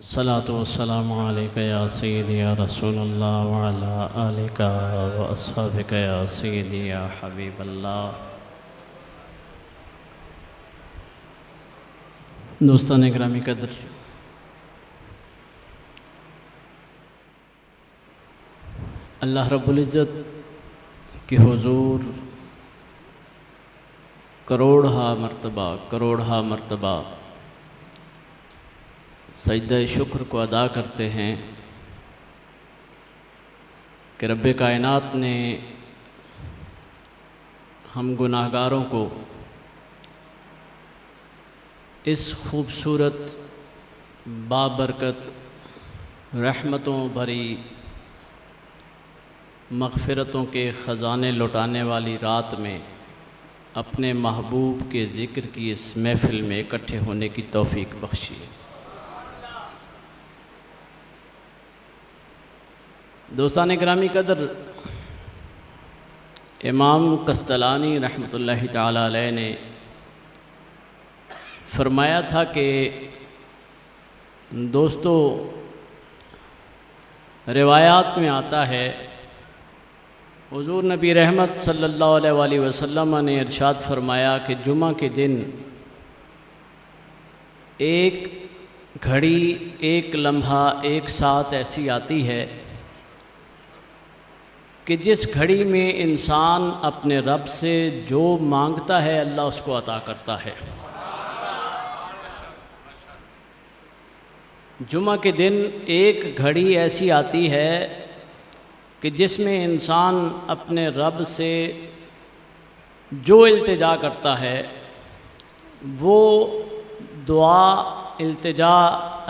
الصلاة والسلام عليك يا سيدي يا رسول الله وعلى آلك وأصحابك يا سيدي يا حبيب الله۔ دوستان گرامی قدر، اللہ رب العزت کے حضور کروڑہا مرتبہ سجدہ شکر کو ادا کرتے ہیں کہ رب کائنات نے ہم گناہگاروں کو اس خوبصورت بابرکت رحمتوں بھری مغفرتوں کے خزانے لوٹانے والی رات میں اپنے محبوب کے ذکر کی اس محفل میں اکٹھے ہونے کی توفیق بخشی۔ دوستان گرامی قدر، امام قسطلانی رحمۃ اللہ تعالی علیہ نے فرمایا تھا کہ دوستو، روایات میں آتا ہے حضور نبی رحمت صلی اللہ علیہ وآلہ وسلم نے ارشاد فرمایا کہ جمعہ کے دن ایک گھڑی، ایک لمحہ، ایک ساتھ ایسی آتی ہے کہ جس گھڑی میں انسان اپنے رب سے جو مانگتا ہے اللہ اس کو عطا کرتا ہے۔ جمعہ کے دن ایک گھڑی ایسی آتی ہے کہ جس میں انسان اپنے رب سے جو التجا کرتا ہے وہ دعا، التجا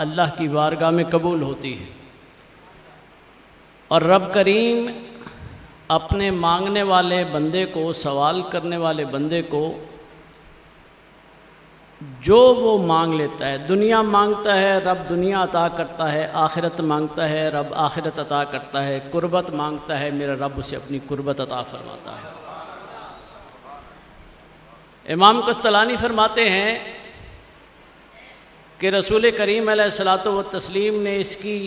اللہ کی بارگاہ میں قبول ہوتی ہے، اور رب کریم اپنے مانگنے والے بندے کو، سوال کرنے والے بندے کو جو وہ مانگ لیتا ہے، دنیا مانگتا ہے رب دنیا عطا کرتا ہے، آخرت مانگتا ہے رب آخرت عطا کرتا ہے، قربت مانگتا ہے میرا رب اسے اپنی قربت عطا فرماتا ہے۔ امام قسطلانی فرماتے ہیں کہ رسول کریم علیہ الصلاۃ والتسلیم نے اس کی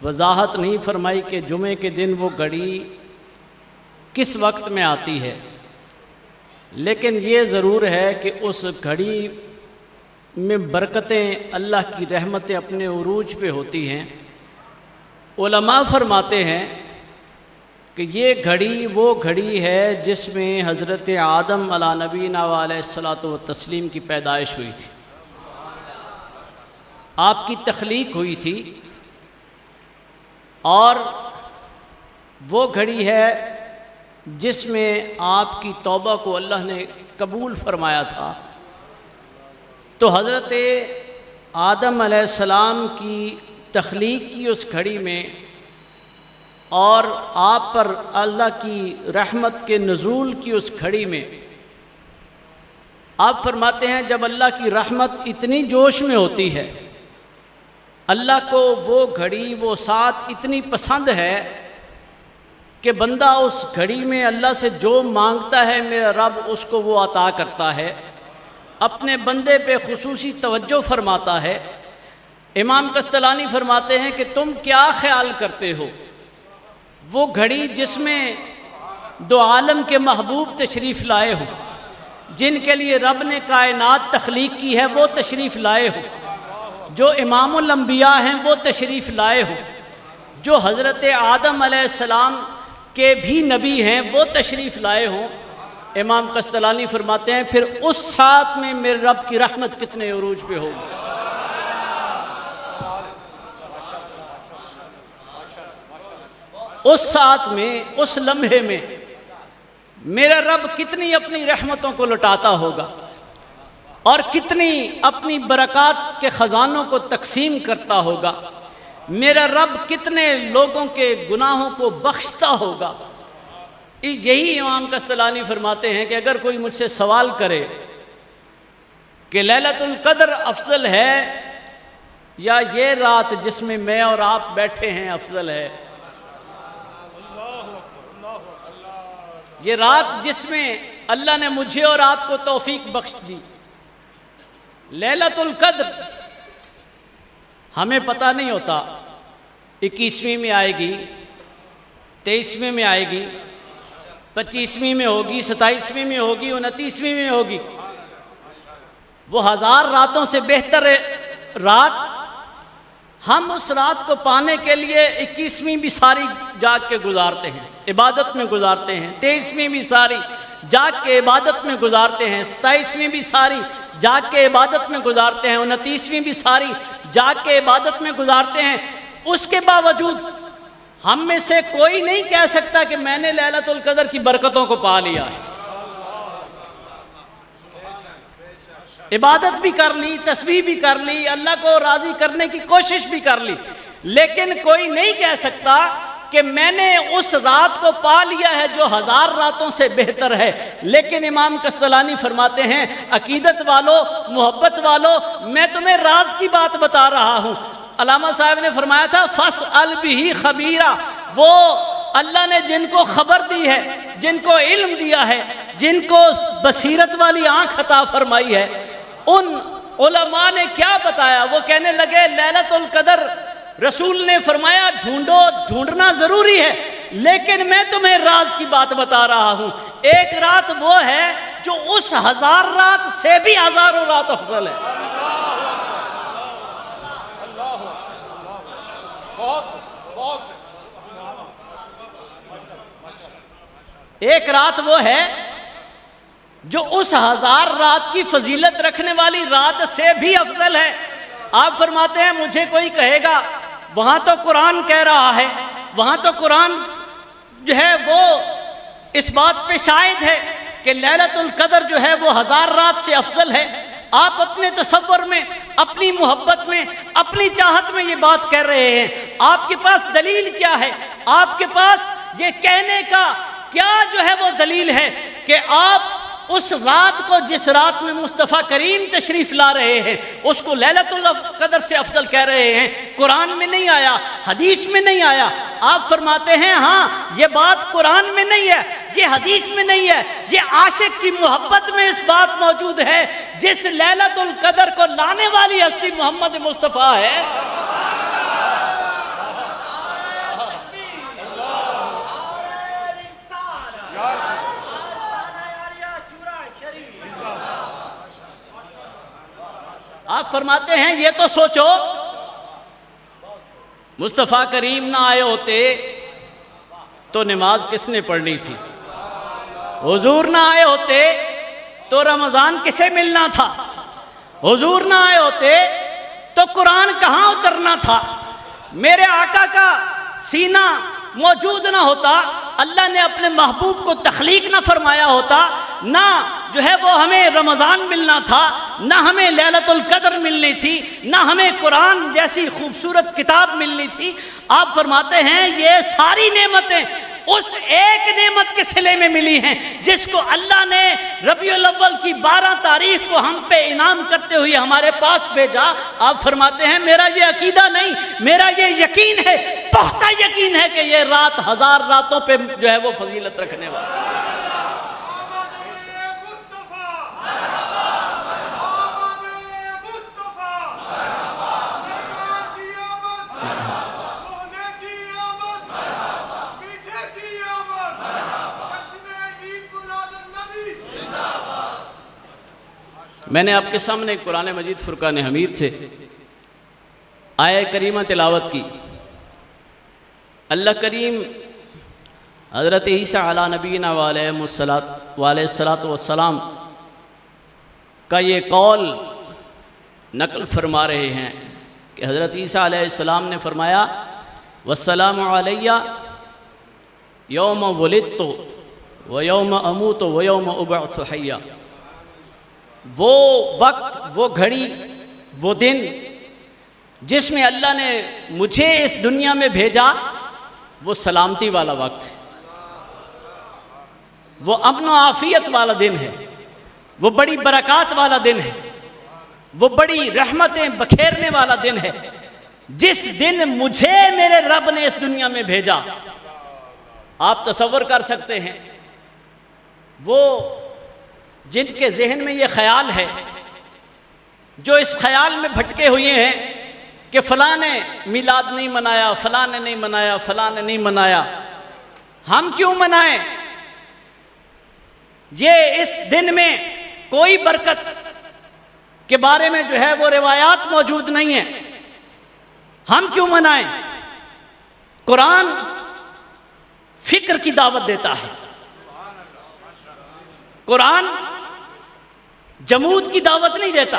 وضاحت نہیں فرمائی کہ جمعے کے دن وہ گھڑی کس وقت میں آتی ہے، لیکن یہ ضرور ہے کہ اس گھڑی میں برکتیں، اللہ کی رحمتیں اپنے عروج پہ ہوتی ہیں۔ علماء فرماتے ہیں کہ یہ گھڑی وہ گھڑی ہے جس میں حضرت آدم علیہ نبینا علیہ الصلاۃ والتسلیم کی پیدائش ہوئی تھی، آپ کی تخلیق ہوئی تھی، اور وہ گھڑی ہے جس میں آپ کی توبہ کو اللہ نے قبول فرمایا تھا۔ تو حضرت آدم علیہ السلام کی تخلیق کی اس گھڑی میں اور آپ پر اللہ کی رحمت کے نزول کی اس گھڑی میں آپ فرماتے ہیں جب اللہ کی رحمت اتنی جوش میں ہوتی ہے، اللہ کو وہ گھڑی، وہ ساتھ اتنی پسند ہے کہ بندہ اس گھڑی میں اللہ سے جو مانگتا ہے میرا رب اس کو وہ عطا کرتا ہے، اپنے بندے پہ خصوصی توجہ فرماتا ہے۔ امام قسطلانی فرماتے ہیں کہ تم کیا خیال کرتے ہو، وہ گھڑی جس میں دو عالم کے محبوب تشریف لائے ہو، جن کے لیے رب نے کائنات تخلیق کی ہے وہ تشریف لائے ہو، جو امام الانبیاء ہیں وہ تشریف لائے ہو، جو حضرت آدم علیہ السلام کے بھی نبی ہیں وہ تشریف لائے ہوں، امام قسطلانی فرماتے ہیں پھر اس ساتھ میں میرے رب کی رحمت کتنے عروج پہ ہوگی۔ اس ساتھ میں، اس لمحے میں میرا رب کتنی اپنی رحمتوں کو لٹاتا ہوگا اور کتنی اپنی برکات کے خزانوں کو تقسیم کرتا ہوگا، میرا رب کتنے لوگوں کے گناہوں کو بخشتا ہوگا۔ یہی امام قسطلانی فرماتے ہیں کہ اگر کوئی مجھ سے سوال کرے کہ لیلۃ القدر افضل ہے یا یہ رات جس میں میں اور آپ بیٹھے ہیں افضل ہے، یہ رات جس میں اللہ نے مجھے اور آپ کو توفیق بخش دی، لیلۃ القدر ہمیں پتہ نہیں ہوتا 21ویں میں آئے گی، 23ویں میں آئے گی، 25ویں میں ہوگی، 27ویں میں ہوگی، 29ویں میں ہوگی۔ وہ 1000 راتوں سے بہتر رات، ہم اس رات کو پانے کے لیے 21ویں بھی ساری جاگ کے گزارتے ہیں، عبادت میں گزارتے ہیں، 23ویں بھی ساری جاگ کے عبادت میں گزارتے ہیں، 27ویں بھی ساری جاگ کے عبادت میں گزارتے ہیں، 29ویں بھی ساری جاگ کے عبادت میں گزارتے ہیں۔ اس کے باوجود ہم میں سے کوئی نہیں کہہ سکتا کہ میں نے لیلۃ القدر کی برکتوں کو پا لیا ہے۔ عبادت بھی کر لی، تسبیح بھی کر لی، اللہ کو راضی کرنے کی کوشش بھی کر لی، لیکن کوئی نہیں کہہ سکتا کہ میں نے اس رات کو پا لیا ہے جو 1000 راتوں سے بہتر ہے۔ لیکن امام قسطلانی فرماتے ہیں، عقیدت والو، محبت والو، میں تمہیں راز کی بات بتا رہا ہوں۔ علامہ صاحب نے فرمایا تھا فَاسْأَلْ بِهِ خَبِيرًا، وہ اللہ نے جن کو خبر دی ہے، جن کو علم دیا ہے، جن کو بصیرت والی آنکھ عطا فرمائی ہے، ان علماء نے کیا بتایا؟ وہ کہنے لگے لیلۃ القدر رسول نے فرمایا ڈھونڈو، ڈھونڈنا ضروری ہے، لیکن میں تمہیں راز کی بات بتا رہا ہوں۔ ایک رات وہ ہے جو اس 1000 رات سے بھی ہزاروں رات افضل ہے۔ ایک رات وہ ہے جو اس 1000 رات کی فضیلت رکھنے والی رات سے بھی افضل ہے۔ آپ فرماتے ہیں مجھے کوئی کہے گا وہاں تو قرآن کہہ رہا ہے، وہاں تو قرآن جو ہے وہ اس بات پہ شاہد ہے کہ لیلۃ القدر جو ہے وہ 1000 رات سے افضل ہے۔ آپ اپنے تصور میں، اپنی محبت میں، اپنی چاہت میں یہ بات کہہ رہے ہیں، آپ کے پاس دلیل کیا ہے؟ آپ کے پاس یہ کہنے کا کیا جو ہے وہ دلیل ہے کہ آپ اس رات کو، جس رات میں مصطفیٰ کریم تشریف لا رہے ہیں، اس کو لیلۃ القدر سے افضل کہہ رہے ہیں؟ قرآن میں نہیں آیا، حدیث میں نہیں آیا۔ آپ فرماتے ہیں ہاں یہ بات قرآن میں نہیں ہے، یہ حدیث میں نہیں ہے، یہ عاشق کی محبت میں اس بات موجود ہے۔ جس لیلۃ القدر کو لانے والی ہستی محمد مصطفیٰ ہے، آپ فرماتے ہیں یہ تو سوچو، مصطفیٰ کریم نہ آئے ہوتے تو نماز کس نے پڑھنی تھی؟ حضور نہ آئے ہوتے تو رمضان کسے ملنا تھا؟ حضور نہ آئے ہوتے تو قرآن کہاں اترنا تھا؟ میرے آقا کا سینہ موجود نہ ہوتا، اللہ نے اپنے محبوب کو تخلیق نہ فرمایا ہوتا، نہ جو ہے وہ ہمیں رمضان ملنا تھا، نہ ہمیں لیلۃ القدر ملنی تھی، نہ ہمیں قرآن جیسی خوبصورت کتاب ملنی تھی۔ آپ فرماتے ہیں یہ ساری نعمتیں اس ایک نعمت کے صلے میں ملی ہیں جس کو اللہ نے ربیع الاول کی 12 تاریخ کو ہم پہ انعام کرتے ہوئے ہمارے پاس بھیجا۔ آپ فرماتے ہیں میرا یہ عقیدہ نہیں، میرا یہ یقین ہے، پختہ یقین ہے کہ یہ رات 1000 راتوں پہ جو ہے وہ فضیلت رکھنے والا۔ میں نے آپ کے سامنے قرآن مجید فرقان حمید سے آیہ کریمہ تلاوت کی۔ اللہ کریم حضرت عیسیٰ علیہ نبینا علیہ الصلاۃ والسلام کا یہ قول نقل فرما رہے ہیں کہ حضرت عیسیٰ علیہ السلام نے فرمایا والسلام علیہ یوم ولدت و یوم اموت و یوم ابعث حیا۔ وہ وقت، وہ گھڑی، وہ دن جس میں اللہ نے مجھے اس دنیا میں بھیجا، وہ سلامتی والا وقت ہے، وہ امن و عافیت والا دن ہے، وہ بڑی برکات والا دن ہے، وہ بڑی رحمتیں بکھیرنے والا دن ہے۔ جس دن مجھے میرے رب نے اس دنیا میں بھیجا، آپ تصور کر سکتے ہیں وہ جن کے ذہن میں یہ خیال ہے، جو اس خیال میں بھٹکے ہوئے ہیں کہ فلاں نے میلاد نہیں منایا، فلاں نے نہیں منایا، فلاں نے نہیں منایا، ہم کیوں منائیں؟ یہ اس دن میں کوئی برکت کے بارے میں جو ہے وہ روایات موجود نہیں ہیں، ہم کیوں منائیں؟ قرآن فکر کی دعوت دیتا ہے، قرآن جمود کی دعوت نہیں دیتا۔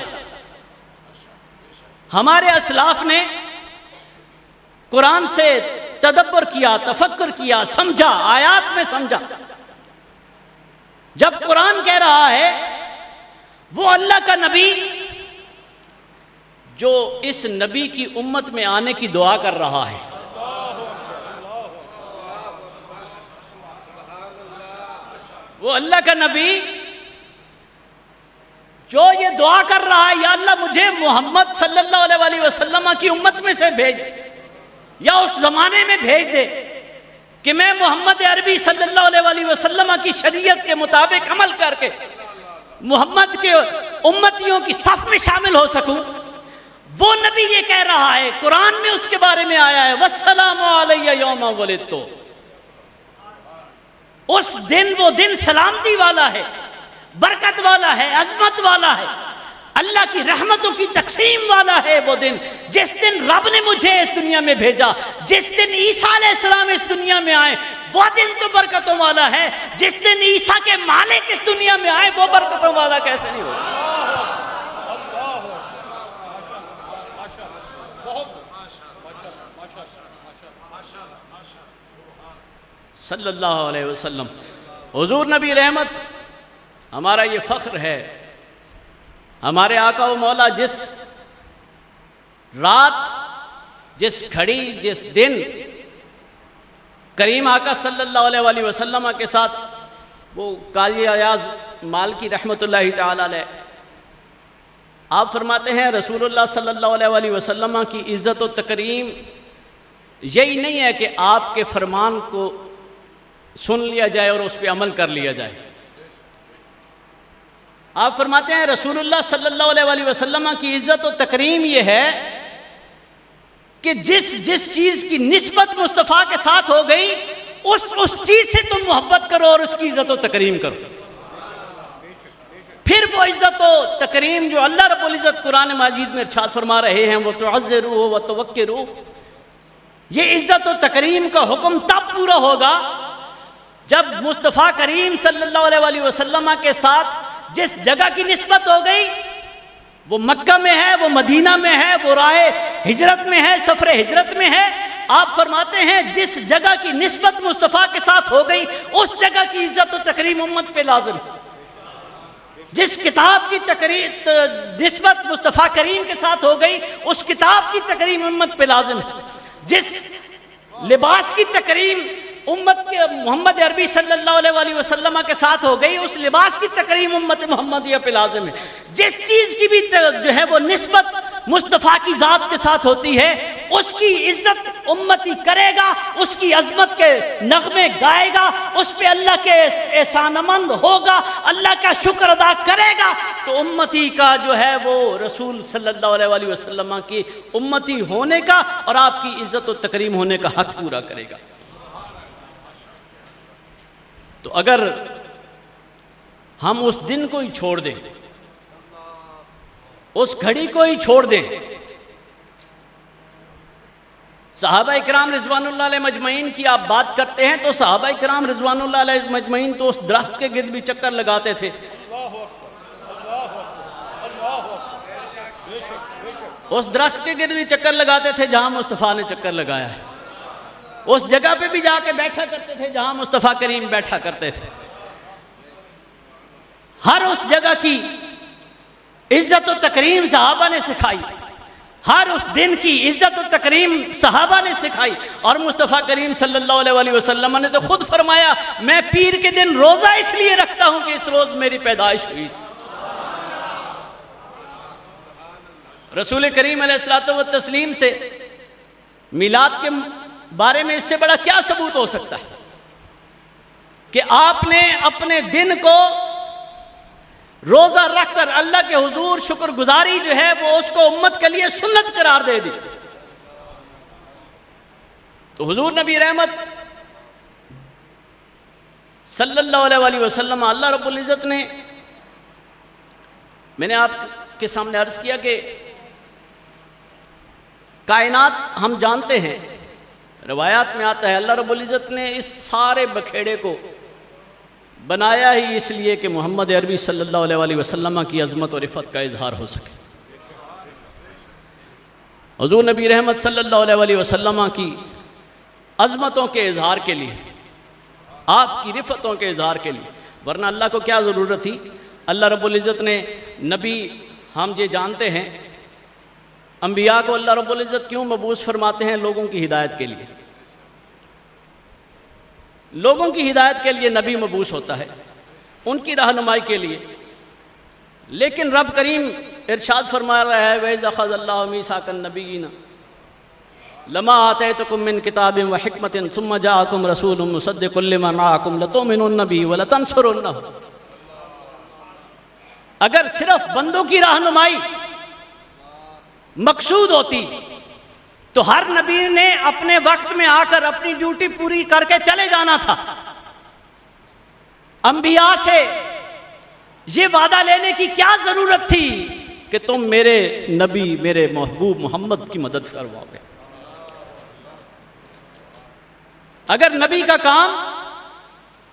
ہمارے اسلاف نے قرآن سے تدبر کیا، تفکر کیا، سمجھا، آیات میں سمجھا۔ جب قرآن کہہ رہا ہے وہ اللہ کا نبی جو اس نبی کی امت میں آنے کی دعا کر رہا ہے، وہ اللہ کا نبی جو یہ دعا کر رہا ہے، یا اللہ مجھے محمد صلی اللہ علیہ وسلم کی امت میں سے بھیج، یا اس زمانے میں بھیج دے کہ میں محمد عربی صلی اللہ علیہ وسلم کی شریعت کے مطابق عمل کر کے محمد کے امتیوں کی صف میں شامل ہو سکوں۔ وہ نبی یہ کہہ رہا ہے، قرآن میں اس کے بارے میں آیا ہے وَالسَّلَامُ عَلَيَّ يَوْمَ وُلِدتُّ۔ اس دن، وہ دن سلامتی والا ہے، برکت والا ہے، عظمت والا ہے، اللہ کی رحمتوں کی تقسیم والا ہے۔ وہ دن جس دن رب نے مجھے اس دنیا میں بھیجا، جس دن عیسیٰ علیہ السلام اس دنیا میں آئے، وہ دن تو برکتوں والا ہے۔ جس دن عیسیٰ کے مالک اس دنیا میں آئے، وہ برکتوں والا کیسے نہیں ہو سکتا؟ صلی اللہ علیہ وسلم، حضور نبی رحمت، ہمارا یہ فخر ہے۔ ہمارے آقا و مولا جس رات، جس گھڑی، جس دن کریم آقا صلی اللہ علیہ وسلم کے ساتھ وہ قاضی ایاز مالکی رحمۃ اللہ تعالی علیہ، آپ فرماتے ہیں رسول اللہ صلی اللہ علیہ وسلم کی عزت و تکریم یہی نہیں ہے کہ آپ کے فرمان کو سن لیا جائے اور اس پہ عمل کر لیا جائے۔ آپ فرماتے ہیں رسول اللہ صلی اللہ علیہ وسلم کی عزت و تکریم یہ ہے کہ جس چیز کی نسبت مصطفیٰ کے ساتھ ہو گئی، اس چیز سے تم محبت کرو اور اس کی عزت و تکریم کرو۔ پھر وہ عزت و تکریم جو اللہ رب العزت قرآن مجید میں ارشاد فرما رہے ہیں، وہ تعزروا و توقروا، یہ عزت و تکریم کا حکم تب پورا ہوگا جب مصطفیٰ کریم صلی اللہ علیہ وسلم کے ساتھ جس جگہ کی نسبت ہو گئی، وہ مکہ میں ہے، وہ مدینہ میں ہے، وہ راہ ہجرت میں ہے، سفر ہجرت میں ہے۔ آپ فرماتے ہیں جس جگہ کی نسبت مصطفیٰ کے ساتھ ہو گئی، اس جگہ کی عزت و تکریم امت پہ لازم ہے۔ جس کتاب کی نسبت مصطفیٰ کریم کے ساتھ ہو گئی، اس کتاب کی تکریم امت پہ لازم ہے۔ جس لباس کی تکریم امت کے محمد عربی صلی اللہ علیہ وسلم کے ساتھ ہو گئی، اس لباس کی تکریم امت محمدیہ پہ لازم ہے۔ جس چیز کی بھی جو ہے وہ نسبت مصطفیٰ کی ذات کے ساتھ ہوتی ہے، اس کی عزت امتی کرے گا، اس کی عظمت کے نغمے گائے گا، اس پہ اللہ کے احسان مند ہوگا، اللہ کا شکر ادا کرے گا، تو امتی کا جو ہے وہ رسول صلی اللہ علیہ وسلم کی امتی ہونے کا اور آپ کی عزت و تکریم ہونے کا حق پورا کرے گا۔ تو اگر ہم اس دن کو ہی چھوڑ دیں، اس گھڑی کو ہی چھوڑ دیں، صحابہ اکرام رضوان اللہ علیہ مجمعین کی آپ بات کرتے ہیں تو صحابہ اکرام رضوان اللہ علیہ مجمعین تو اس درخت کے گرد بھی چکر لگاتے تھے، اس درخت کے گرد بھی چکر لگاتے تھے جہاں مصطفیٰ نے چکر لگایا ہے، اس جگہ پہ بھی جا کے بیٹھا کرتے تھے جہاں مصطفیٰ کریم بیٹھا کرتے تھے۔ ہر اس جگہ کی عزت و تکریم صحابہ نے سکھائی، ہر اس دن کی عزت و تکریم صحابہ نے سکھائی، اور مصطفیٰ کریم صلی اللہ علیہ وسلم نے تو خود فرمایا میں پیر کے دن روزہ اس لیے رکھتا ہوں کہ اس روز میری پیدائش ہوئی تھی۔ رسول کریم علیہ الصلوۃ والتسلیم سے میلاد کے بارے میں اس سے بڑا کیا ثبوت ہو سکتا ہے کہ آپ نے اپنے دن کو روزہ رکھ کر اللہ کے حضور شکر گزاری جو ہے وہ اس کو امت کے لیے سنت قرار دے دی۔ تو حضور نبی رحمت صلی اللہ علیہ وسلم اللہ رب العزت نے، میں نے آپ کے سامنے عرض کیا کہ کائنات ہم جانتے ہیں، روایات میں آتا ہے اللہ رب العزت نے اس سارے بکھیڑے کو بنایا ہی اس لیے کہ محمد عربی صلی اللہ علیہ وسلم کی عظمت اور عفت کا اظہار ہو سکے۔ حضور نبی رحمت صلی اللہ علیہ وسلم کی عظمتوں کے اظہار کے لیے، آپ کی رفتوں کے اظہار کے لیے، ورنہ اللہ کو کیا ضرورت تھی؟ اللہ رب العزت نے نبی، ہم یہ جانتے ہیں انبیاء کو اللہ رب العزت کیوں مبعوث فرماتے ہیں؟ لوگوں کی ہدایت کے لیے، لوگوں کی ہدایت کے لیے نبی مبعوث ہوتا ہے، ان کی رہنمائی کے لیے۔ لیکن رب کریم ارشاد فرما رہا ہے وَإِذْ أَخَذَ اللَّهُ مِيثَاقَ النَّبِيِّينَ لَمَا آتَيْتُكُم مِّن كِتَابٍ وَحِكْمَةٍ ثُمَّ جَاءَكُمْ رَسُولٌ مُّصَدِّقٌ لِّمَا مَعَكُمْ لَتُؤْمِنُنَّ بِهِ وَلَتَنصُرُنَّهُ۔ اگر صرف بندوں کی رہنمائی مقصود ہوتی تو ہر نبی نے اپنے وقت میں آ کر اپنی ڈیوٹی پوری کر کے چلے جانا تھا۔ انبیاء سے یہ وعدہ لینے کی کیا ضرورت تھی کہ تم میرے نبی، میرے محبوب محمد کی مدد کرواؤ گے؟ اگر نبی کا کام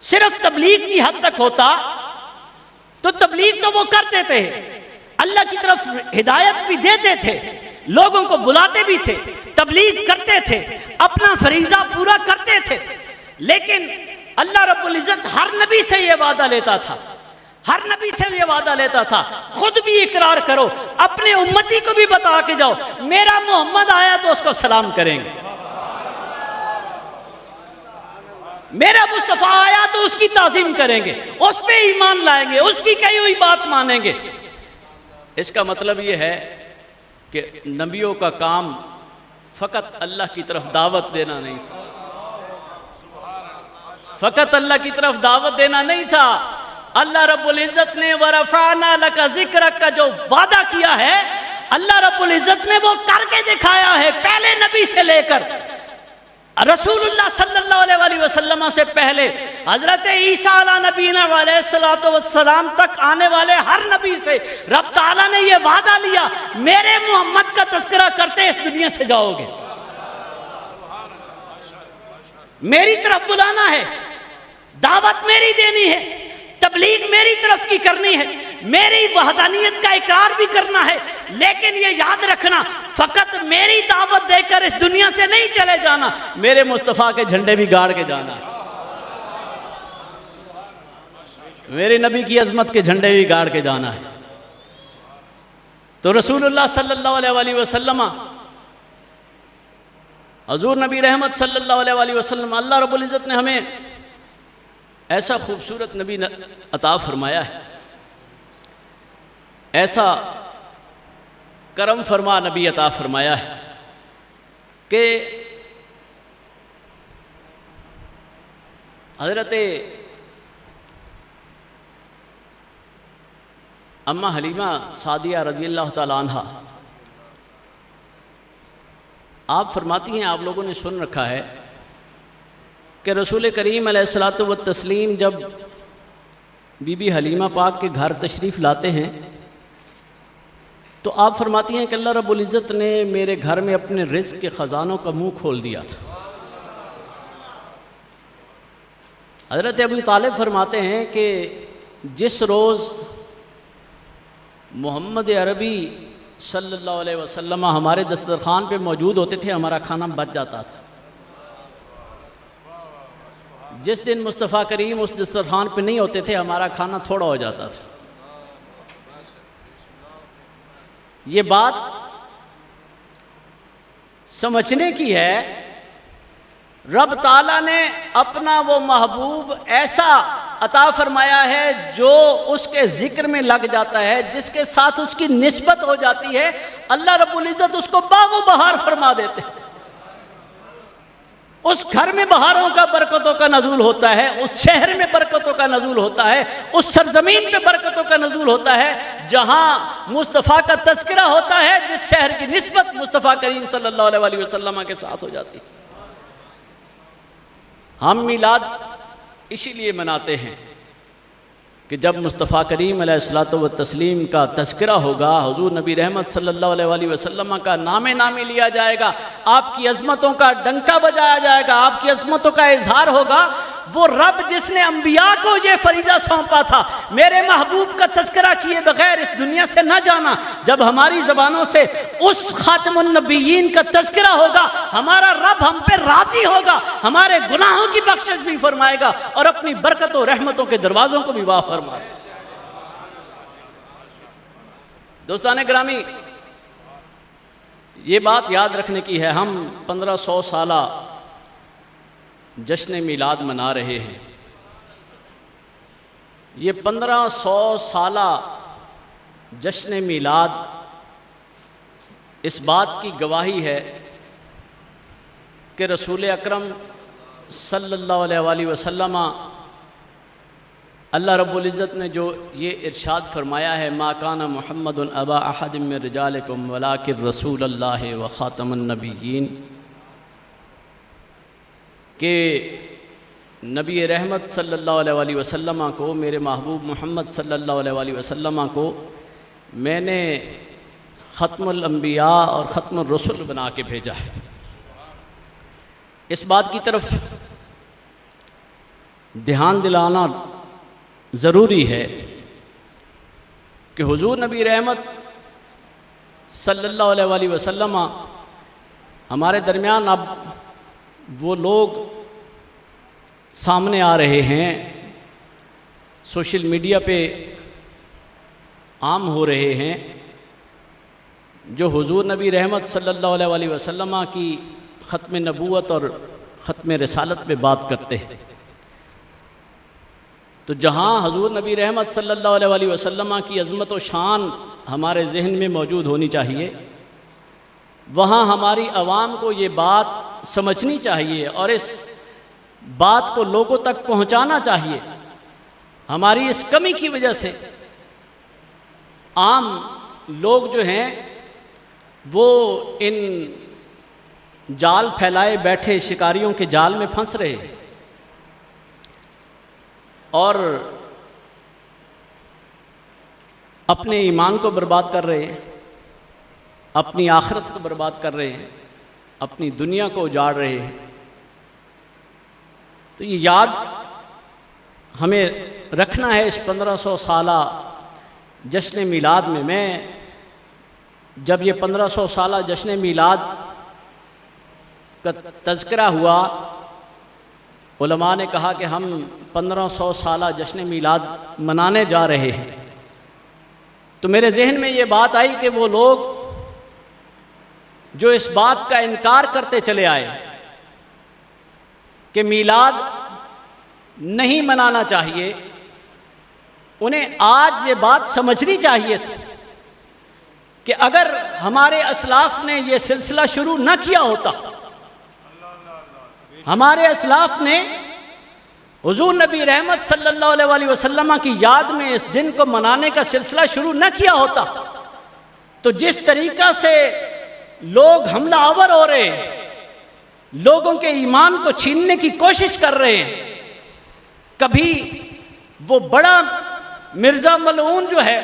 صرف تبلیغ کی حد تک ہوتا تو تبلیغ تو وہ کرتے تھے، اللہ کی طرف ہدایت بھی دیتے تھے، لوگوں کو بلاتے بھی تھے، تبلیغ کرتے تھے، اپنا فریضہ پورا کرتے تھے، لیکن اللہ رب العزت ہر نبی سے یہ وعدہ لیتا تھا، ہر نبی سے یہ وعدہ لیتا تھا، خود بھی اقرار کرو، اپنے امتی کو بھی بتا کے جاؤ میرا محمد آیا تو اس کو سلام کریں گے، میرا مصطفیٰ آیا تو اس کی تعظیم کریں گے، اس پہ ایمان لائیں گے، اس کی کہی ہوئی بات مانیں گے۔ اس کا مطلب یہ ہے کہ نبیوں کا کام فقط اللہ کی طرف دعوت دینا نہیں تھا، فقط اللہ کی طرف دعوت دینا نہیں تھا۔ اللہ رب العزت نے وَرَفَعْنَا لَكَ ذِكْرَكَ کا جو وعدہ کیا ہے اللہ رب العزت نے وہ کر کے دکھایا ہے، پہلے نبی سے لے کر رسول اللہ صلی اللہ علیہ وسلم سے پہلے حضرت عیسیٰ علیہ نبینا علیہ السلام تک آنے والے ہر نبی سے رب تعالیٰ نے یہ وعدہ لیا میرے محمد کا تذکرہ کرتے اس دنیا سے جاؤ گے، میری طرف بلانا ہے، دعوت میری دینی ہے، تبلیغ میری طرف کی کرنی ہے، میری وحدانیت کا اقرار بھی کرنا ہے، لیکن یہ یاد رکھنا فقط میری دعوت دے کر اس دنیا سے نہیں چلے جانا، میرے مصطفیٰ کے جھنڈے بھی گاڑ کے جانا ہے، میرے نبی کی عظمت کے جھنڈے بھی گاڑ کے جانا ہے۔ تو رسول اللہ صلی اللہ علیہ وسلم، حضور نبی رحمت صلی اللہ علیہ وسلم، اللہ رب العزت نے ہمیں ایسا خوبصورت نبی عطا فرمایا ہے، ایسا کرم فرما نبی عطا فرمایا ہے کہ حضرت اماں حلیمہ سعدیہ رضی اللہ تعالیٰ عنہ آپ فرماتی ہیں، آپ لوگوں نے سن رکھا ہے کہ رسول کریم علیہ الصلوۃ والتسلیم جب بی بی حلیمہ پاک کے گھر تشریف لاتے ہیں تو آپ فرماتی ہیں کہ اللہ رب العزت نے میرے گھر میں اپنے رزق کے خزانوں کا منہ کھول دیا تھا۔ حضرت ابو طالب فرماتے ہیں کہ جس روز محمد عربی صلی اللہ علیہ وسلم ہمارے دسترخوان پہ موجود ہوتے تھے ہمارا کھانا بچ جاتا تھا، جس دن مصطفیٰ کریم اس دسترخوان پہ نہیں ہوتے تھے ہمارا کھانا تھوڑا ہو جاتا تھا۔ یہ بات سمجھنے کی ہے، رب تعالیٰ نے اپنا وہ محبوب ایسا عطا فرمایا ہے جو اس کے ذکر میں لگ جاتا ہے، جس کے ساتھ اس کی نسبت ہو جاتی ہے، اللہ رب العزت اس کو باغ و بہار فرما دیتے ہیں، اس گھر میں بہاروں کا برکتوں کا نزول ہوتا ہے، اس شہر میں برکتوں کا نزول ہوتا ہے، اس سرزمین پہ برکتوں کا نزول ہوتا ہے جہاں مصطفیٰ کا تذکرہ ہوتا ہے، جس شہر کی نسبت مصطفیٰ کریم صلی اللہ علیہ وسلم کے ساتھ ہو جاتی ہے۔ ہم میلاد اسی لیے مناتے ہیں کہ جب مصطفیٰ کریم علیہ الصلوۃ والتسلیم کا تذکرہ ہوگا، حضور نبی رحمت صلی اللہ علیہ وآلہ وسلم کا نامی لیا جائے گا، آپ کی عظمتوں کا ڈنکا بجایا جائے گا، آپ کی عظمتوں کا اظہار ہوگا، وہ رب جس نے انبیاء کو یہ فریضہ سونپا تھا میرے محبوب کا تذکرہ کیے بغیر اس دنیا سے نہ جانا، جب ہماری زبانوں سے اس خاتم النبیین کا تذکرہ ہوگا، ہمارا رب ہم پہ راضی ہوگا، ہمارے گناہوں کی بخشش بھی فرمائے گا اور اپنی برکت و رحمتوں کے دروازوں کو بھی واہ فرمائے گا۔ دوستان گرامی، یہ بات یاد رکھنے کی ہے، ہم 1500 سالہ جشن میلاد منا رہے ہیں۔ یہ 1500 سالہ جشن میلاد اس بات کی گواہی ہے کہ رسول اکرم صلی اللہ علیہ وآلہ وسلم اللہ رب العزت نے جو یہ ارشاد فرمایا ہے، ما کان محمد ابا احد من رجالکم ولکن رسول اللہ وخاتم النبیین، کہ نبی رحمت صلی اللہ علیہ وآلہ وسلم کو، میرے محبوب محمد صلی اللہ علیہ وآلہ وسلم کو میں نے ختم الانبیاء اور ختم الرسل بنا کے بھیجا ہے۔ اس بات کی طرف دھیان دلانا ضروری ہے کہ حضور نبی رحمت صلی اللہ علیہ وآلہ وسلم ہمارے درمیان اب وہ لوگ سامنے آ رہے ہیں، سوشل میڈیا پہ عام ہو رہے ہیں، جو حضور نبی رحمت صلی اللہ علیہ وآلہ وسلم کی ختم نبوت اور ختم رسالت پہ بات کرتے ہیں۔ تو جہاں حضور نبی رحمت صلی اللہ علیہ وآلہ وسلم کی عظمت و شان ہمارے ذہن میں موجود ہونی چاہیے، وہاں ہماری عوام کو یہ بات سمجھنی چاہیے اور اس بات کو لوگوں تک پہنچانا چاہیے۔ ہماری اس کمی کی وجہ سے عام لوگ جو ہیں وہ ان جال پھیلائے بیٹھے شکاریوں کے جال میں پھنس رہے ہیں اور اپنے ایمان کو برباد کر رہے ہیں، اپنی آخرت کو برباد کر رہے ہیں، اپنی دنیا کو اجاڑ رہے ہیں۔ تو یہ یاد ہمیں رکھنا ہے اس 1500 سالہ جشن میلاد میں۔ میں جب یہ 1500 سالہ جشن میلاد کا تذکرہ ہوا، علماء نے کہا کہ ہم 1500 سالہ جشن میلاد منانے جا رہے ہیں، تو میرے ذہن میں یہ بات آئی کہ وہ لوگ جو اس بات کا انکار کرتے چلے آئے کہ میلاد نہیں منانا چاہیے، انہیں آج یہ بات سمجھنی چاہیے تھی کہ اگر ہمارے اسلاف نے یہ سلسلہ شروع نہ کیا ہوتا، ہمارے اسلاف نے حضور نبی رحمت صلی اللہ علیہ وآلہ وسلم کی یاد میں اس دن کو منانے کا سلسلہ شروع نہ کیا ہوتا، تو جس طریقہ سے لوگ حملہ آور ہو رہے ہیں، لوگوں کے ایمان کو چھیننے کی کوشش کر رہے ہیں، کبھی وہ بڑا مرزا ملعون جو ہے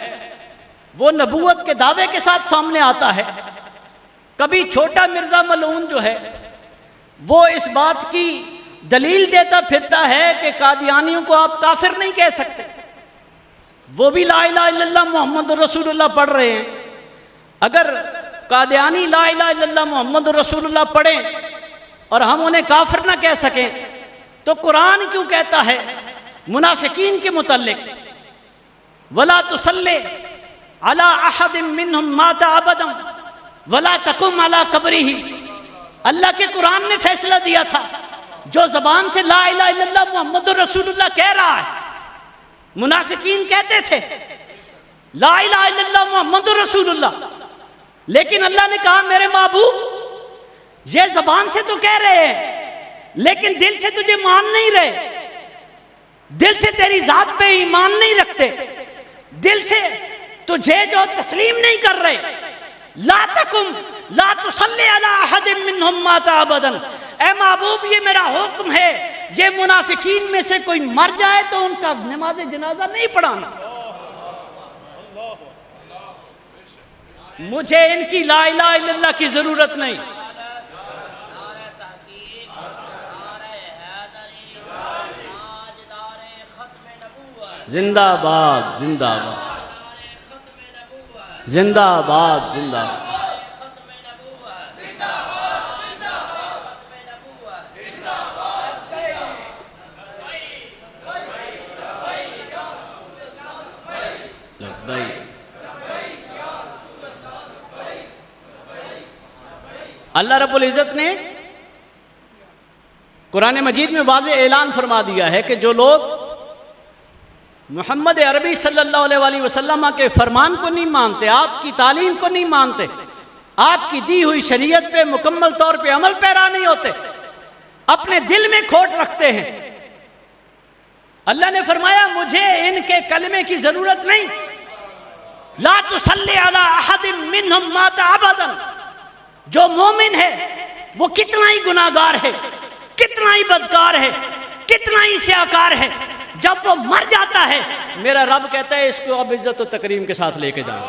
وہ نبوت کے دعوے کے ساتھ سامنے آتا ہے، کبھی چھوٹا مرزا ملعون جو ہے وہ اس بات کی دلیل دیتا پھرتا ہے کہ قادیانیوں کو آپ کافر نہیں کہہ سکتے، وہ بھی لا الہ الا اللہ محمد رسول اللہ پڑھ رہے ہیں۔ اگر قادیانی لا الہ الا اللہ محمد رسول اللہ پڑھیں اور ہم انہیں کافر نہ کہہ سکیں تو قرآن کیوں کہتا ہے منافقین کے متعلق وَلَا تُصَلِّ عَلَىٰ أَحَدٍ مِّنْهُمْ مَاتَ أَبَدًا وَلَا تَقُمْ عَلَىٰ قَبْرِهِ۔ اللہ کے قرآن نے فیصلہ دیا تھا، جو زبان سے لا الہ الا اللہ محمد رسول اللہ کہہ رہا ہے، منافقین کہتے تھے لا الہ الا اللہ محمد رسول اللہ، لیکن اللہ نے کہا میرے محبوب یہ زبان سے تو کہہ رہے ہیں لیکن دل سے تجھے مان نہیں رہے، دل سے تیری ذات پہ ایمان نہیں رکھتے، دل سے تجھے جو تسلیم نہیں کر رہے۔ لا تکم لا تصلی علی احد منہم مات ابدا، اے محبوب یہ میرا حکم ہے، یہ منافقین میں سے کوئی مر جائے تو ان کا نماز جنازہ نہیں پڑھانا. مجھے ان کی لا الہ الا اللہ کی ضرورت نہیں. زندہ باد زندہ باد زندہ باد زندہ باد. اللہ رب العزت نے قرآن مجید میں واضح اعلان فرما دیا ہے کہ جو لوگ محمد عربی صلی اللہ علیہ وسلم کے فرمان کو نہیں مانتے، آپ کی تعلیم کو نہیں مانتے، آپ کی دی ہوئی شریعت پہ مکمل طور پہ عمل پیرا نہیں ہوتے، اپنے دل میں کھوٹ رکھتے ہیں، اللہ نے فرمایا مجھے ان کے کلمے کی ضرورت نہیں. لا تصلی علی احد منہم مات ابدا. جو مومن ہے وہ کتنا ہی گناہگار ہے، کتنا ہی بدکار ہے، کتنا ہی سیاکار ہے، جب وہ مر جاتا ہے میرا رب کہتا ہے اس کو اب عزت و تکریم کے ساتھ لے کے جاؤ.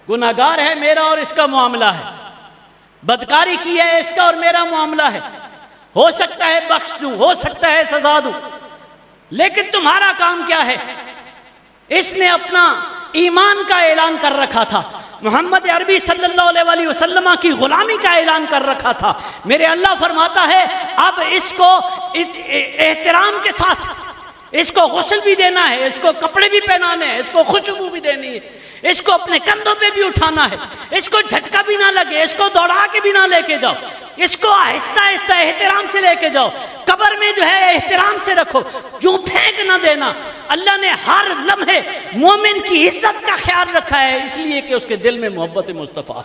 گناہگار ہے میرا اور اس کا معاملہ ہے، بدکاری کی ہے اس کا اور میرا معاملہ ہے. ہو سکتا ہے بخش دوں، ہو سکتا ہے سزا دوں، لیکن تمہارا کام کیا ہے؟ اس نے اپنا ایمان کا اعلان کر رکھا تھا، محمد عربی صلی اللہ علیہ وسلم کی غلامی کا اعلان کر رکھا تھا. میرے اللہ فرماتا ہے اب اس کو احترام کے ساتھ اس کو غسل بھی دینا ہے، اس کو کپڑے بھی پہنانے ہیں، اس کو خوشبو بھی دینی ہے، اس کو اپنے کندھوں پہ بھی اٹھانا ہے، اس کو جھٹکا بھی نہ لگے، اس کو دوڑا کے بھی نہ لے کے جاؤ، اس کو آہستہ آہستہ احترام سے لے کے جاؤ. قبر میں جو ہے احترام سے رکھو، جو پھینک نہ دینا. اللہ نے ہر لمحے مومن کی عزت کا خیال رکھا ہے، اس لیے کہ اس کے دل میں محبت مصطفیٰ.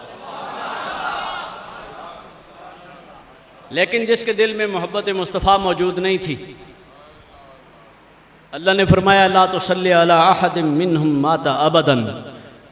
لیکن جس کے دل میں محبت مصطفیٰ موجود نہیں تھی، اللہ نے فرمایا لا تصلی علی احد منہم مات ابدا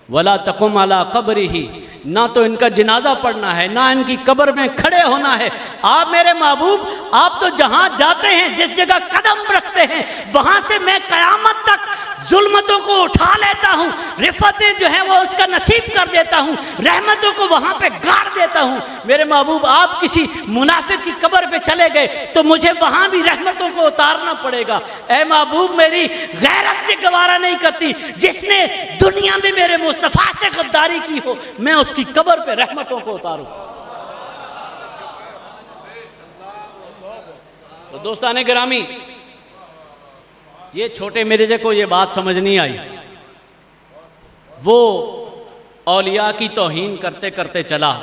ولا تقم علی قبرہ. نہ تو ان کا جنازہ پڑھنا ہے، نہ ان کی قبر میں کھڑے ہونا ہے. آپ میرے محبوب، آپ تو جہاں جاتے ہیں، جس جگہ قدم رکھتے ہیں، وہاں سے میں قیامت تک ظلمتوں کو اٹھا لیتا ہوں، رفتیں جو ہیں وہ اس کا نصیب کر دیتا ہوں، رحمتوں کو وہاں پہ گاڑ دیتا ہوں. میرے محبوب آپ کسی منافق کی قبر پہ چلے گئے تو مجھے وہاں بھی رحمتوں کو اتارنا پڑے گا. اے محبوب میری غیرت سے گوارا نہیں کرتی، جس نے دنیا میں میرے مصطفیٰ سے غداری کی ہو میں اس کی قبر پہ رحمتوں کو اتاروں. تو دوستان گرامی، یہ چھوٹے مرزے کو یہ بات سمجھ نہیں آئی. وہ اولیاء کی توہین کرتے کرتے چلا،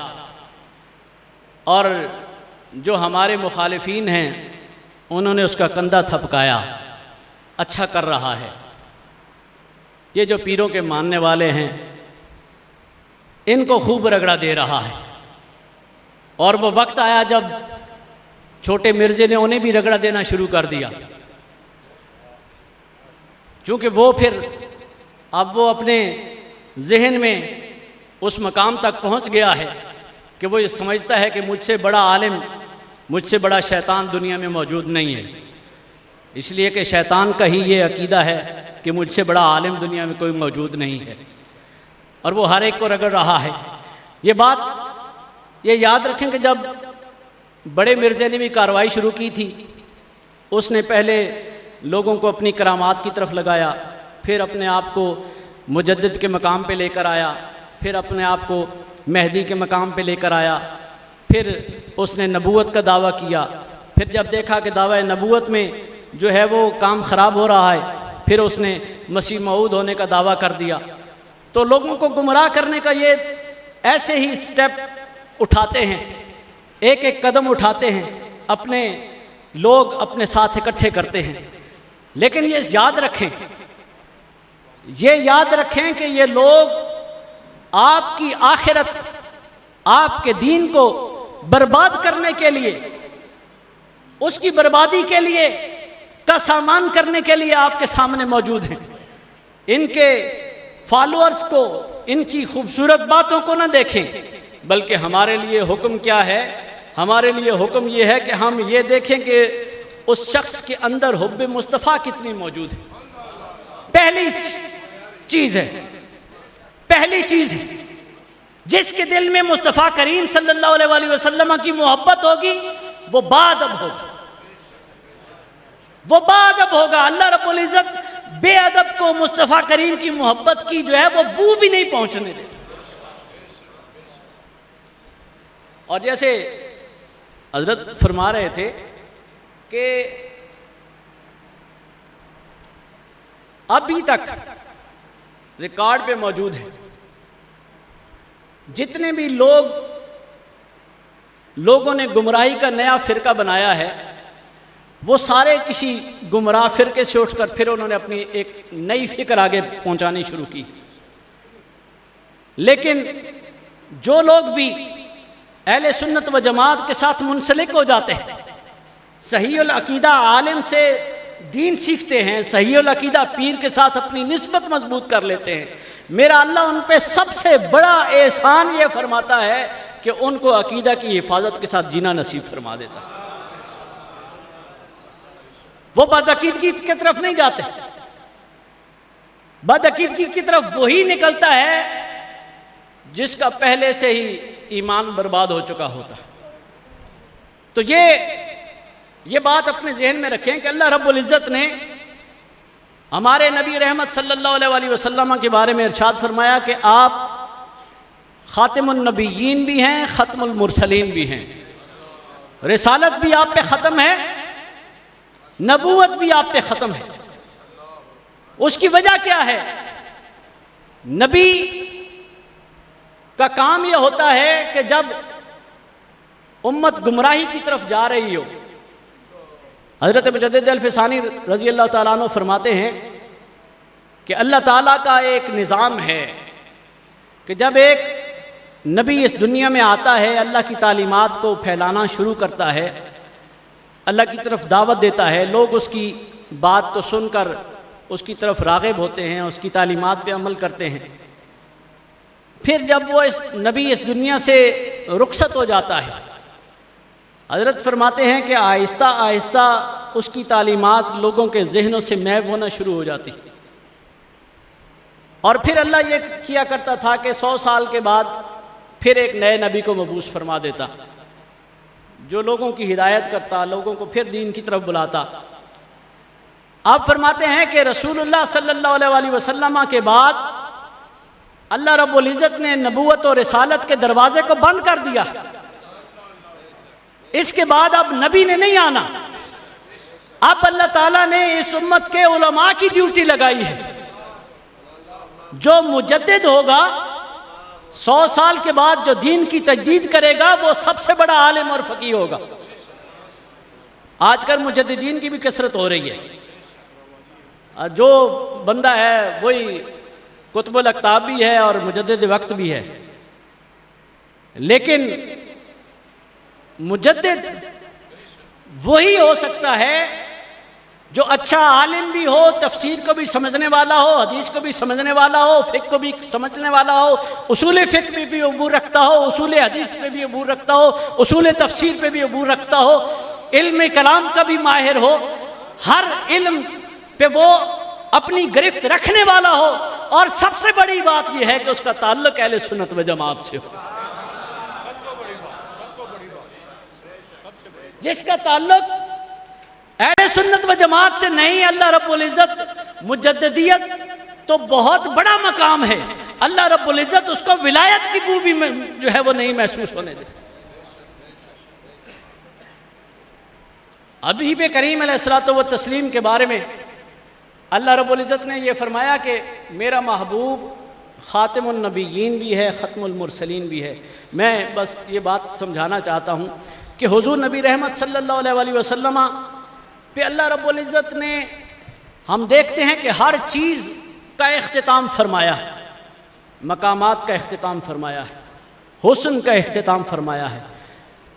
اور جو ہمارے مخالفین ہیں انہوں نے اس کا کندھا تھپکایا. اچھا کر رہا ہے. یہ جو پیروں کے ماننے والے ہیں ان کو خوب رگڑا دے رہا ہے. اور وہ وقت آیا جب چھوٹے مرزے نے انہیں بھی رگڑا دینا شروع کر دیا، چونکہ وہ پھر اب وہ اپنے ذہن میں اس مقام تک پہنچ گیا ہے کہ وہ یہ سمجھتا ہے کہ مجھ سے بڑا عالم، مجھ سے بڑا شیطان دنیا میں موجود نہیں ہے. اس لیے کہ شیطان کا ہی یہ عقیدہ ہے کہ مجھ سے بڑا عالم دنیا میں کوئی موجود نہیں ہے، اور وہ ہر ایک کو رگڑ رہا ہے. یہ بات یہ یاد رکھیں کہ جب بڑے مرزے نے بھی کارروائی شروع کی تھی، اس نے پہلے لوگوں کو اپنی کرامات کی طرف لگایا، پھر اپنے آپ کو مجدد کے مقام پہ لے کر آیا، پھر اپنے آپ کو مہدی کے مقام پہ لے کر آیا، پھر اس نے نبوت کا دعویٰ کیا. پھر جب دیکھا کہ دعویٰ نبوت میں جو ہے وہ کام خراب ہو رہا ہے، پھر اس نے مسیح موعود ہونے کا دعویٰ کر دیا. تو لوگوں کو گمراہ کرنے کا یہ ایسے ہی سٹیپ اٹھاتے ہیں، ایک ایک قدم اٹھاتے ہیں، اپنے لوگ اپنے ساتھ اکٹھے کرتے ہیں. لیکن یہ یاد رکھیں کہ یہ لوگ آپ کی آخرت، آپ کے دین کو برباد کرنے کے لیے، اس کی بربادی کے لیے کا سامان کرنے کے لیے آپ کے سامنے موجود ہیں. ان کے فالوورز کو، ان کی خوبصورت باتوں کو نہ دیکھیں، بلکہ ہمارے لیے حکم کیا ہے؟ ہمارے لیے حکم یہ ہے کہ ہم یہ دیکھیں کہ اس شخص کے اندر حب مصطفیٰ کتنی موجود ہے۔ پہلی چیز ہے، پہلی چیز ہے، جس کے دل میں مصطفیٰ کریم صلی اللہ علیہ وآلہ وسلم کی محبت ہوگی وہ باادب ہوگا، وہ باادب ہوگا۔ اللہ رب العزت بے ادب کو مصطفیٰ کریم کی محبت کی جو ہے وہ بو بھی نہیں پہنچنے دیتا۔ اور جیسے حضرت فرما رہے تھے کہ ابھی تک ریکارڈ پہ موجود ہے، جتنے بھی لوگوں نے گمراہی کا نیا فرقہ بنایا ہے وہ سارے کسی گمراہ فرقے سے اٹھ کر پھر انہوں نے اپنی ایک نئی فکر آگے پہنچانی شروع کی۔ لیکن جو لوگ بھی اہل سنت و جماعت کے ساتھ منسلک ہو جاتے ہیں، صحیح العقیدہ عالم سے دین سیکھتے ہیں، صحیح العقیدہ پیر کے ساتھ اپنی نسبت مضبوط کر لیتے ہیں، میرا اللہ ان پہ سب سے بڑا احسان یہ فرماتا ہے کہ ان کو عقیدہ کی حفاظت کے ساتھ جینا نصیب فرما دیتا ہے۔ وہ بدعقیدگی کی طرف نہیں جاتے، بدعقیدگی کی طرف وہی نکلتا ہے جس کا پہلے سے ہی ایمان برباد ہو چکا ہوتا ہے۔ تو یہ بات اپنے ذہن میں رکھیں کہ اللہ رب العزت نے ہمارے نبی رحمت صلی اللہ علیہ وآلہ وسلم کے بارے میں ارشاد فرمایا کہ آپ خاتم النبیین بھی ہیں، ختم المرسلین بھی ہیں، رسالت بھی آپ پہ ختم ہے، نبوت بھی آپ پہ ختم ہے۔ اس کی وجہ کیا ہے؟ نبی کا کام یہ ہوتا ہے کہ جب امت گمراہی کی طرف جا رہی ہو، حضرت مجدد الفسانی رضی اللہ تعالیٰ عنہ فرماتے ہیں کہ اللہ تعالیٰ کا ایک نظام ہے کہ جب ایک نبی اس دنیا میں آتا ہے، اللہ کی تعلیمات کو پھیلانا شروع کرتا ہے، اللہ کی طرف دعوت دیتا ہے، لوگ اس کی بات کو سن کر اس کی طرف راغب ہوتے ہیں، اس کی تعلیمات پہ عمل کرتے ہیں۔ پھر جب وہ نبی اس دنیا سے رخصت ہو جاتا ہے، حضرت فرماتے ہیں کہ آہستہ آہستہ اس کی تعلیمات لوگوں کے ذہنوں سے محو ہونا شروع ہو جاتی، اور پھر اللہ یہ کیا کرتا تھا کہ 100 سال کے بعد پھر ایک نئے نبی کو مبعوث فرما دیتا، جو لوگوں کی ہدایت کرتا، لوگوں کو پھر دین کی طرف بلاتا۔ آپ فرماتے ہیں کہ رسول اللہ صلی اللہ علیہ وآلہ وسلم کے بعد اللہ رب العزت نے نبوت اور رسالت کے دروازے کو بند کر دیا، اس کے بعد اب نبی نے نہیں آنا، اب اللہ تعالیٰ نے اس امت کے علماء کی ڈیوٹی لگائی ہے۔ جو مجدد ہوگا 100 سال کے بعد جو دین کی تجدید کرے گا وہ سب سے بڑا عالم اور فقیہ ہوگا۔ آج کل مجددین کی بھی کثرت ہو رہی ہے، جو بندہ ہے وہی قطب الاقطاب بھی ہے اور مجدد وقت بھی ہے، لیکن مجدد وہی ہو سکتا ہے جو اچھا عالم بھی ہو، تفسیر کو بھی سمجھنے والا ہو، حدیث کو بھی سمجھنے والا ہو، فقہ کو بھی سمجھنے والا ہو، اصول فقہ پہ بھی عبور رکھتا ہو، اصول حدیث پہ بھی عبور رکھتا ہو، اصول تفسیر پہ بھی عبور رکھتا ہو، علم کلام کا بھی ماہر ہو، ہر علم پہ وہ اپنی گرفت رکھنے والا ہو، اور سب سے بڑی بات یہ ہے کہ اس کا تعلق اہل سنت و جماعت سے ہو۔ جس کا تعلق اہل سنت و جماعت سے نہیں، اللہ رب العزت مجددیت تو بہت بڑا مقام ہے، اللہ رب العزت اس کو ولایت کی بو بھی جو ہے وہ نہیں محسوس ہونے دے۔ حبیب کریم علیہ الصلوۃ والتسلیم کے بارے میں اللہ رب العزت نے یہ فرمایا کہ میرا محبوب خاتم النبیین بھی ہے، ختم المرسلین بھی ہے۔ میں بس یہ بات سمجھانا چاہتا ہوں کہ حضور نبی رحمت صلی اللہ علیہ وآلہ وسلم پہ اللہ رب العزت نے، ہم دیکھتے ہیں کہ ہر چیز کا اختتام فرمایا ہے، مقامات کا اختتام فرمایا ہے، حسن کا اختتام فرمایا ہے،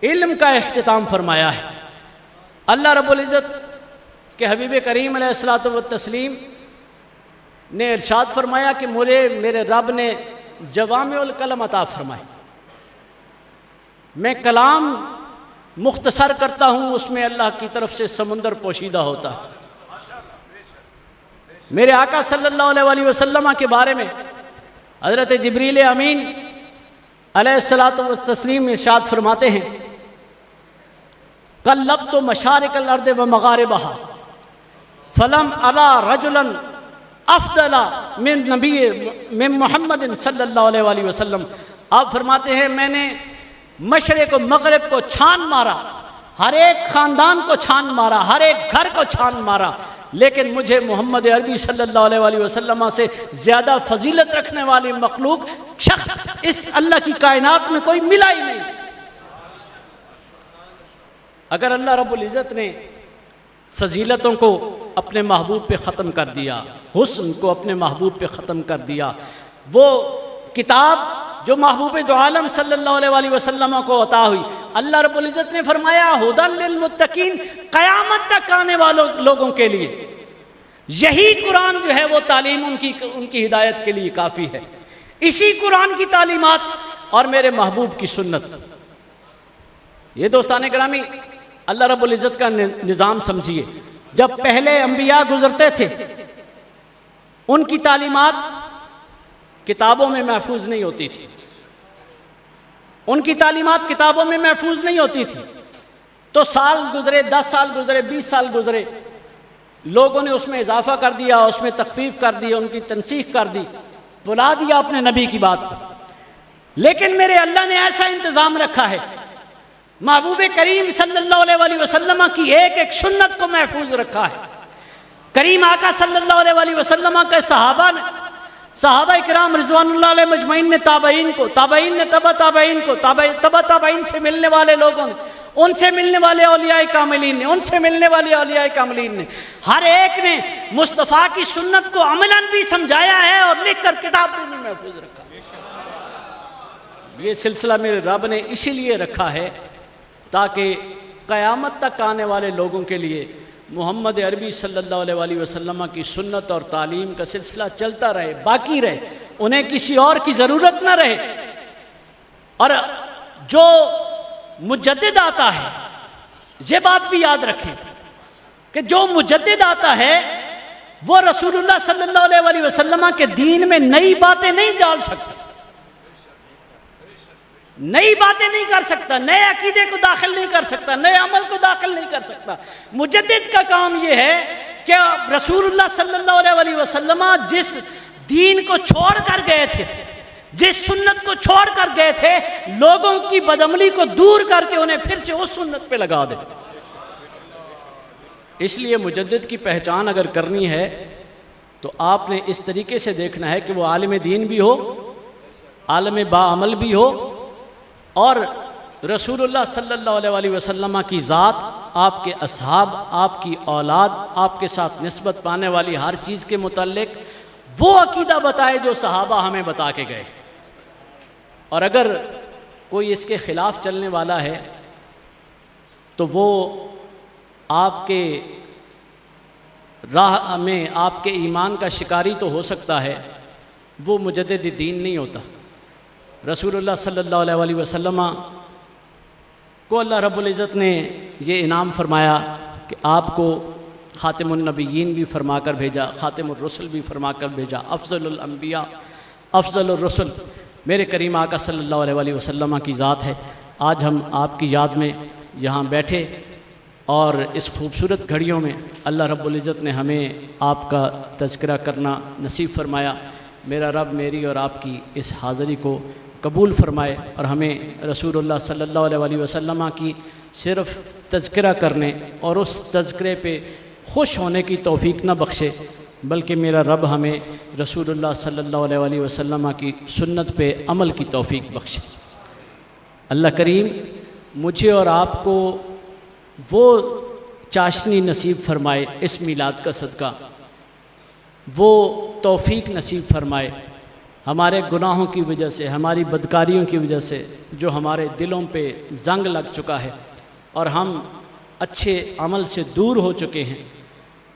علم کا اختتام فرمایا ہے۔ اللہ رب العزت کہ حبیب کریم علیہ الصلوۃ والتسلیم نے ارشاد فرمایا کہ میرے رب نے جوامع الکلم عطا فرمائے، میں کلام مختصر کرتا ہوں، اس میں اللہ کی طرف سے سمندر پوشیدہ ہوتا ہے۔ میرے آقا صلی اللہ علیہ وسلم کے بارے میں حضرت جبریل امین علیہ الصلاۃ والتسلیم ارشاد فرماتے ہیں، قلبت مشارق الارض ومغاربہا فلم ارى رجلا افضل من محمد صلی اللہ علیہ وسلم۔ آپ فرماتے ہیں میں نے مشرق و مغرب کو چھان مارا، ہر ایک خاندان کو چھان مارا، ہر ایک گھر کو چھان مارا، لیکن مجھے محمد عربی صلی اللہ علیہ وسلم سے زیادہ فضیلت رکھنے والی مخلوق شخص اس اللہ کی کائنات میں کوئی ملا ہی نہیں۔ اگر اللہ رب العزت نے فضیلتوں کو اپنے محبوب پہ ختم کر دیا، حسن کو اپنے محبوب پہ ختم کر دیا، وہ کتاب جو محبوب دو عالم صلی اللہ علیہ وسلم کو عطا ہوئی، اللہ رب العزت نے فرمایا ھدی للمتقین، قیامت تک آنے والوں لوگوں کے لیے یہی قرآن جو ہے وہ تعلیم ان کی ہدایت کے لیے کافی ہے۔ اسی قرآن کی تعلیمات اور میرے محبوب کی سنت۔ یہ دوستان گرامی، اللہ رب العزت کا نظام سمجھیے، جب پہلے انبیاء گزرتے تھے ان کی تعلیمات کتابوں میں محفوظ نہیں ہوتی تھی، ان کی تعلیمات کتابوں میں محفوظ نہیں ہوتی تھی، تو سال گزرے، 10 سال گزرے، 20 سال گزرے، لوگوں نے اس میں اضافہ کر دیا، اس میں تخفیف کر دی، ان کی تنسیخ کر دی، بلا دیا اپنے نبی کی بات کو۔ لیکن میرے اللہ نے ایسا انتظام رکھا ہے، محبوب کریم صلی اللہ علیہ وسلم کی ایک ایک سنت کو محفوظ رکھا ہے۔ کریم آقا صلی اللہ علیہ وسلم کے صحابہ کرام رضوان اللہ علیہ مجمعین نے تابعین کو، تابعین نے تبع تابعین کو، تبع تابعین سے ملنے والے لوگوں نے، ان سے ملنے والے اولیاء کاملین نے، ان سے ملنے والے اولیاء کاملین نے، ہر ایک نے مصطفیٰ کی سنت کو عملاً بھی سمجھایا ہے اور لکھ کر کتاب میں بھی محفوظ رکھا ہے۔ یہ سلسلہ میرے رب نے اسی لیے رکھا ہے تاکہ قیامت تک آنے والے لوگوں کے لیے محمد عربی صلی اللہ علیہ وسلم کی سنت اور تعلیم کا سلسلہ چلتا رہے، باقی رہے، انہیں کسی اور کی ضرورت نہ رہے۔ اور جو مجدد آتا ہے، یہ بات بھی یاد رکھیں کہ جو مجدد آتا ہے وہ رسول اللہ صلی اللہ علیہ وسلم کے دین میں نئی باتیں نہیں ڈال سکتا، نئی باتیں نہیں کر سکتا، نئے عقیدے کو داخل نہیں کر سکتا، نئے عمل کو داخل نہیں کر سکتا۔ مجدد کا کام یہ ہے کہ رسول اللہ صلی اللہ علیہ وسلم جس دین کو چھوڑ کر گئے تھے، جس سنت کو چھوڑ کر گئے تھے، لوگوں کی بدعملی کو دور کر کے انہیں پھر سے اس سنت پہ لگا دے۔ اس لیے مجدد کی پہچان اگر کرنی ہے تو آپ نے اس طریقے سے دیکھنا ہے کہ وہ عالم دین بھی ہو، عالم باعمل بھی ہو، اور رسول اللہ صلی اللہ علیہ وسلم کی ذات، آپ کے اصحاب، آپ کی اولاد، آپ کے ساتھ نسبت پانے والی ہر چیز کے متعلق وہ عقیدہ بتائے جو صحابہ ہمیں بتا کے گئے۔ اور اگر کوئی اس کے خلاف چلنے والا ہے تو وہ آپ کے راہ میں آپ کے ایمان کا شکاری تو ہو سکتا ہے، وہ مجدد دین نہیں ہوتا۔ رسول اللہ صلی اللہ علیہ وسلم کو اللہ رب العزت نے یہ انعام فرمایا کہ آپ کو خاتم النبیین بھی فرما کر بھیجا، خاتم الرسل بھی فرما کر بھیجا، افضل الانبیاء افضل الرسل میرے کریم آقا صلی اللہ علیہ وسلم کی ذات ہے۔ آج ہم آپ کی یاد میں یہاں بیٹھے اور اس خوبصورت گھڑیوں میں اللہ رب العزت نے ہمیں آپ کا تذکرہ کرنا نصیب فرمایا۔ میرا رب میری اور آپ کی اس حاضری کو قبول فرمائے اور ہمیں رسول اللہ صلی اللہ علیہ وسلم کی صرف تذکرہ کرنے اور اس تذکرے پہ خوش ہونے کی توفیق نہ بخشے، بلکہ میرا رب ہمیں رسول اللہ صلی اللہ علیہ وسلم کی سنت پہ عمل کی توفیق بخشے۔ اللہ کریم مجھے اور آپ کو وہ چاشنی نصیب فرمائے اس میلاد کا صدقہ، وہ توفیق نصیب فرمائے ہمارے گناہوں کی وجہ سے، ہماری بدکاریوں کی وجہ سے جو ہمارے دلوں پہ زنگ لگ چکا ہے اور ہم اچھے عمل سے دور ہو چکے ہیں۔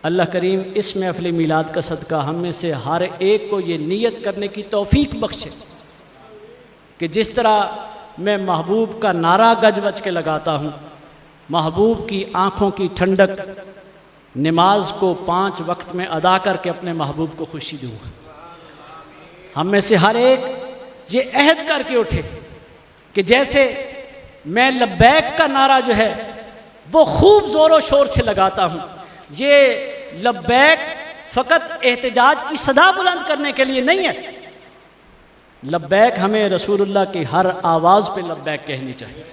اللہ کریم اس محفل میلاد کا صدقہ ہم میں سے ہر ایک کو یہ نیت کرنے کی توفیق بخشے کہ جس طرح میں محبوب کا نعرہ گج بج کے لگاتا ہوں، محبوب کی آنکھوں کی ٹھنڈک، نماز کو 5 وقت میں ادا کر کے اپنے محبوب کو خوشی دوں گا۔ ہم میں سے ہر ایک یہ عہد کر کے اٹھے کہ جیسے میں لبیک کا نعرہ جو ہے وہ خوب زور و شور سے لگاتا ہوں، یہ لبیک فقط احتجاج کی صدا بلند کرنے کے لیے نہیں ہے، لبیک ہمیں رسول اللہ کی ہر آواز پہ لبیک کہنی چاہیے۔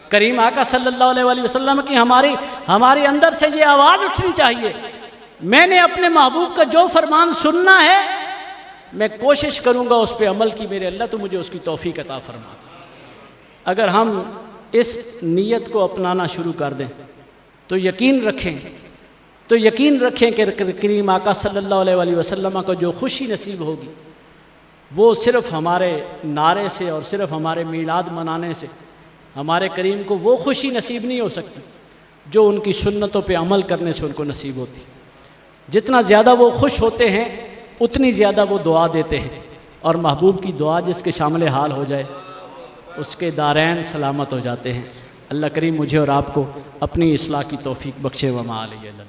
کریم آقا صلی اللہ علیہ وسلم کی ہمارے اندر سے یہ آواز اٹھنی چاہیے، میں نے اپنے محبوب کا جو فرمان سننا ہے میں کوشش کروں گا اس پہ عمل کی، میرے اللہ تو مجھے اس کی توفیق عطا فرما۔ اگر ہم اس نیت کو اپنانا شروع کر دیں تو یقین رکھیں کہ کریم آقا صلی اللہ علیہ وسلم کو جو خوشی نصیب ہوگی وہ صرف ہمارے نعرے سے اور صرف ہمارے میلاد منانے سے ہمارے کریم کو وہ خوشی نصیب نہیں ہو سکتی جو ان کی سنتوں پہ عمل کرنے سے ان کو نصیب ہوتی۔ جتنا زیادہ وہ خوش ہوتے ہیں اتنی زیادہ وہ دعا دیتے ہیں، اور محبوب کی دعا جس کے شامل حال ہو جائے اس کے دارین سلامت ہو جاتے ہیں۔ اللہ کریم مجھے اور آپ کو اپنی اصلاح کی توفیق بخشے، وما علیہ اللہ۔